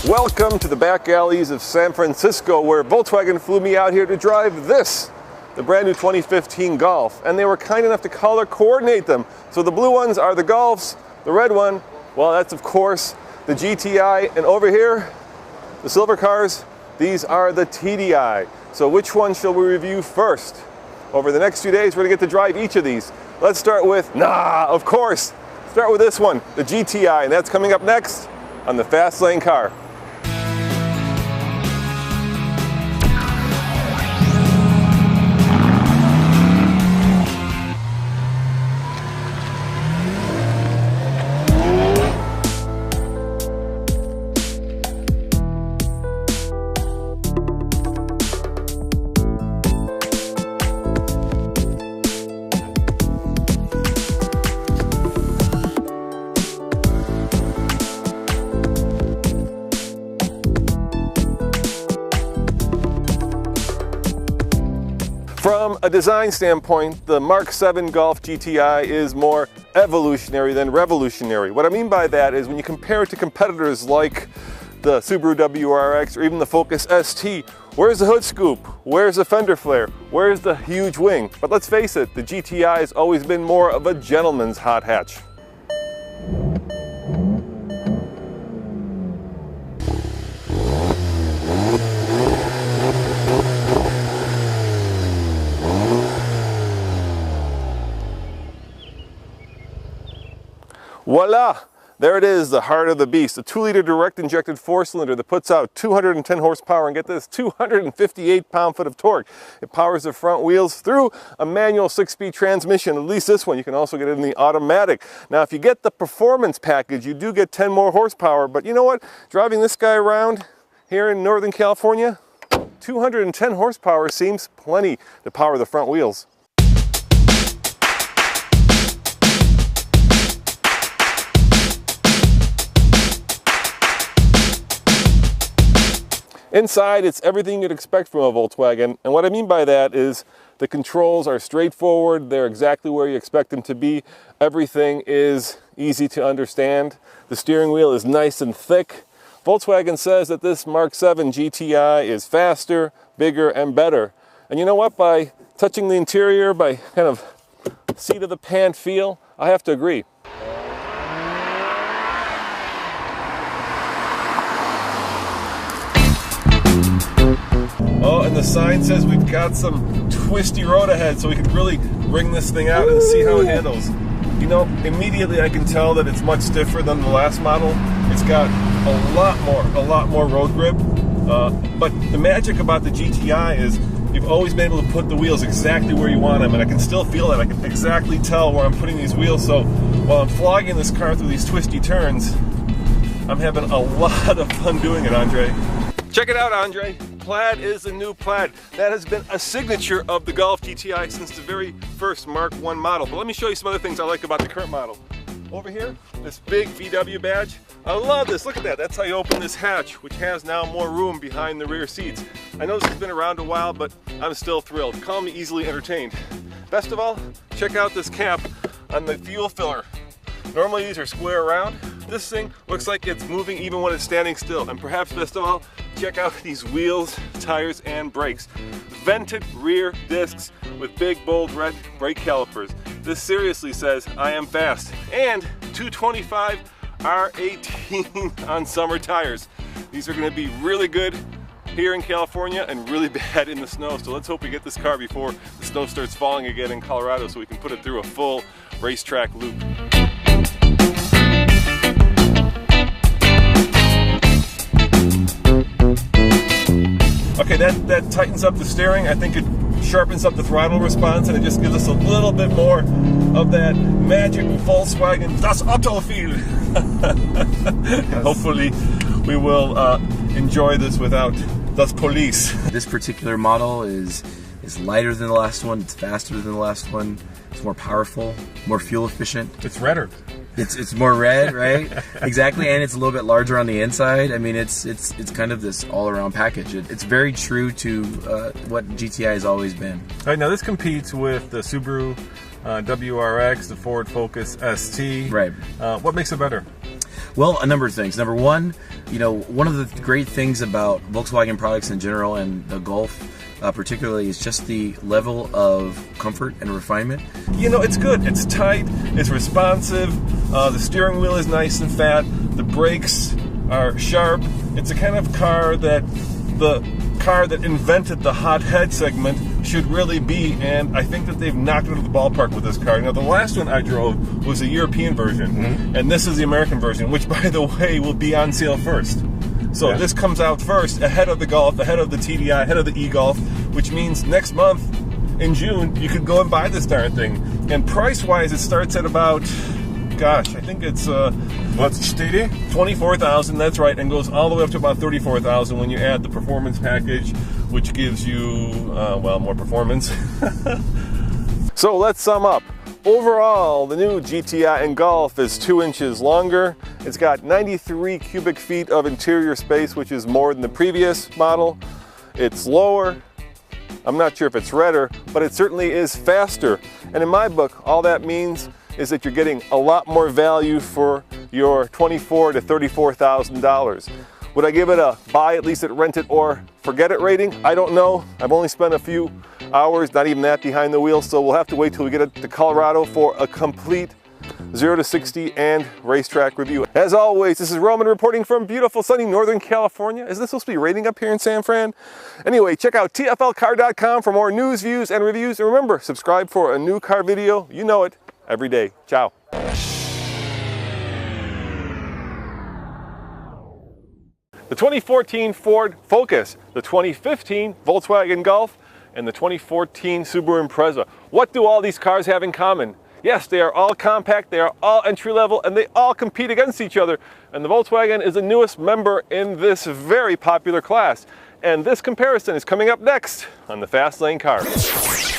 Welcome to the back alleys of San Francisco, where Volkswagen flew me out here to drive this, the brand new 2015 Golf, and they were kind enough to color coordinate them. So the blue ones are the Golfs, the red one, well, that's of course the GTI, and over here, the silver cars, these are the TDI. So which one shall we review first? Over the next few days, we're gonna get to drive each of these. Let's start with, of course, start with this one, the GTI, and that's coming up next on the Fast Lane Car. From a design standpoint, the Mk7 Golf GTI is more evolutionary than revolutionary. What I mean by that is when you compare it to competitors like the Subaru WRX or even the Focus ST, where's the hood scoop? Where's the fender flare? Where's the huge wing? But let's face it, the GTI has always been more of a gentleman's hot hatch. Voila! There it is, the heart of the beast. A 2-liter direct injected 4-cylinder that puts out 210 horsepower and get this, 258 pound-foot of torque. It powers the front wheels through a manual 6-speed transmission, at least this one. You can also get it in the automatic. Now, if you get the performance package, you do get 10 more horsepower, but you know what? Driving this guy around here in Northern California, 210 horsepower seems plenty to power the front wheels. Inside, it's everything you'd expect from a Volkswagen, and what I mean by that is the controls are straightforward, they're exactly where you expect them to be, everything is easy to understand, the steering wheel is nice and thick. Volkswagen says that this Mk7 GTI is faster, bigger, and better. And you know what, by touching the interior, by kind of seat of the pant feel, I have to agree. Oh, and the sign says we've got some twisty road ahead, so we can really bring this thing out and see how it handles. You know, immediately I can tell that it's much stiffer than the last model. It's got a lot more road grip. But the magic about the GTI is you've always been able to put the wheels exactly where you want them, and I can still feel that. I can exactly tell where I'm putting these wheels, so while I'm flogging this car through these twisty turns, I'm having a lot of fun doing it, Andre. Check it out, Andre. Plaid is the new plaid. That has been a signature of the Golf GTI since the very first Mark I model. But let me show you some other things I like about the current model. Over here, this big VW badge. I love this. Look at that. That's how you open this hatch, which has now more room behind the rear seats. I know this has been around a while, but I'm still thrilled. Call me easily entertained. Best of all, check out this cap on the fuel filler. Normally these are square around. This thing looks like it's moving even when it's standing still. And perhaps best of all, check out these wheels, tires, and brakes. Vented rear discs with big, bold red brake calipers. This seriously says, I am fast. And 225 R18 on summer tires. These are gonna be really good here in California and really bad in the snow. So let's hope we get this car before the snow starts falling again in Colorado so we can put it through a full racetrack loop. Okay, that tightens up the steering. I think it sharpens up the throttle response, and it just gives us a little bit more of that magic Volkswagen Das Auto feel. Yes. Hopefully we will enjoy this without Das Police. This particular model is lighter than the last one, it's faster than the last one, it's more powerful, more fuel efficient. It's redder. It's more red, right? Exactly, and it's a little bit larger on the inside. I mean, it's kind of this all-around package. It's very true to what GTI has always been. All right, now this competes with the Subaru WRX, the Ford Focus ST. Right. What makes it better? Well, a number of things. Number one, one of the great things about Volkswagen products in general and the Golf particularly is just the level of comfort and refinement. It's good. It's tight. It's responsive. The steering wheel is nice and fat. The brakes are sharp. It's a kind of car that the car that invented the hot head segment should really be, and I think that they've knocked it out of the ballpark with this car. Now, the last one I drove was a European version, and this is the American version, which, by the way, will be on sale first. So this comes out first, ahead of the Golf, ahead of the TDI, ahead of the e-Golf, which means next month, in June, you could go and buy this darn thing. And price-wise, it starts at about, gosh, I think it's what's steady? 24,000. That's right, and goes all the way up to about 34,000 when you add the performance package, which gives you more performance. So let's sum up. Overall, the new GTI Golf is 2 inches longer. It's got 93 cubic feet of interior space, which is more than the previous model. It's lower. I'm not sure if it's redder, but it certainly is faster. And in my book, all that means is that you're getting a lot more value for your $24,000 to $34,000. Would I give it a buy, at least at rent it or forget it rating? I don't know. I've only spent a few hours, not even that, behind the wheel, so we'll have to wait till we get it to Colorado for a complete 0 to 60 and racetrack review. As always, this is Roman reporting from beautiful sunny Northern California. Is this supposed to be raining up here in San Fran? Anyway, check out tflcar.com for more news, views, and reviews. And remember, subscribe for a new car video. You know it, every day. Ciao. The 2014 Ford Focus, the 2015 Volkswagen Golf, and the 2014 Subaru Impreza. What do all these cars have in common? Yes, they are all compact, they are all entry-level, and they all compete against each other. And the Volkswagen is the newest member in this very popular class. And this comparison is coming up next on the Fast Lane Cars.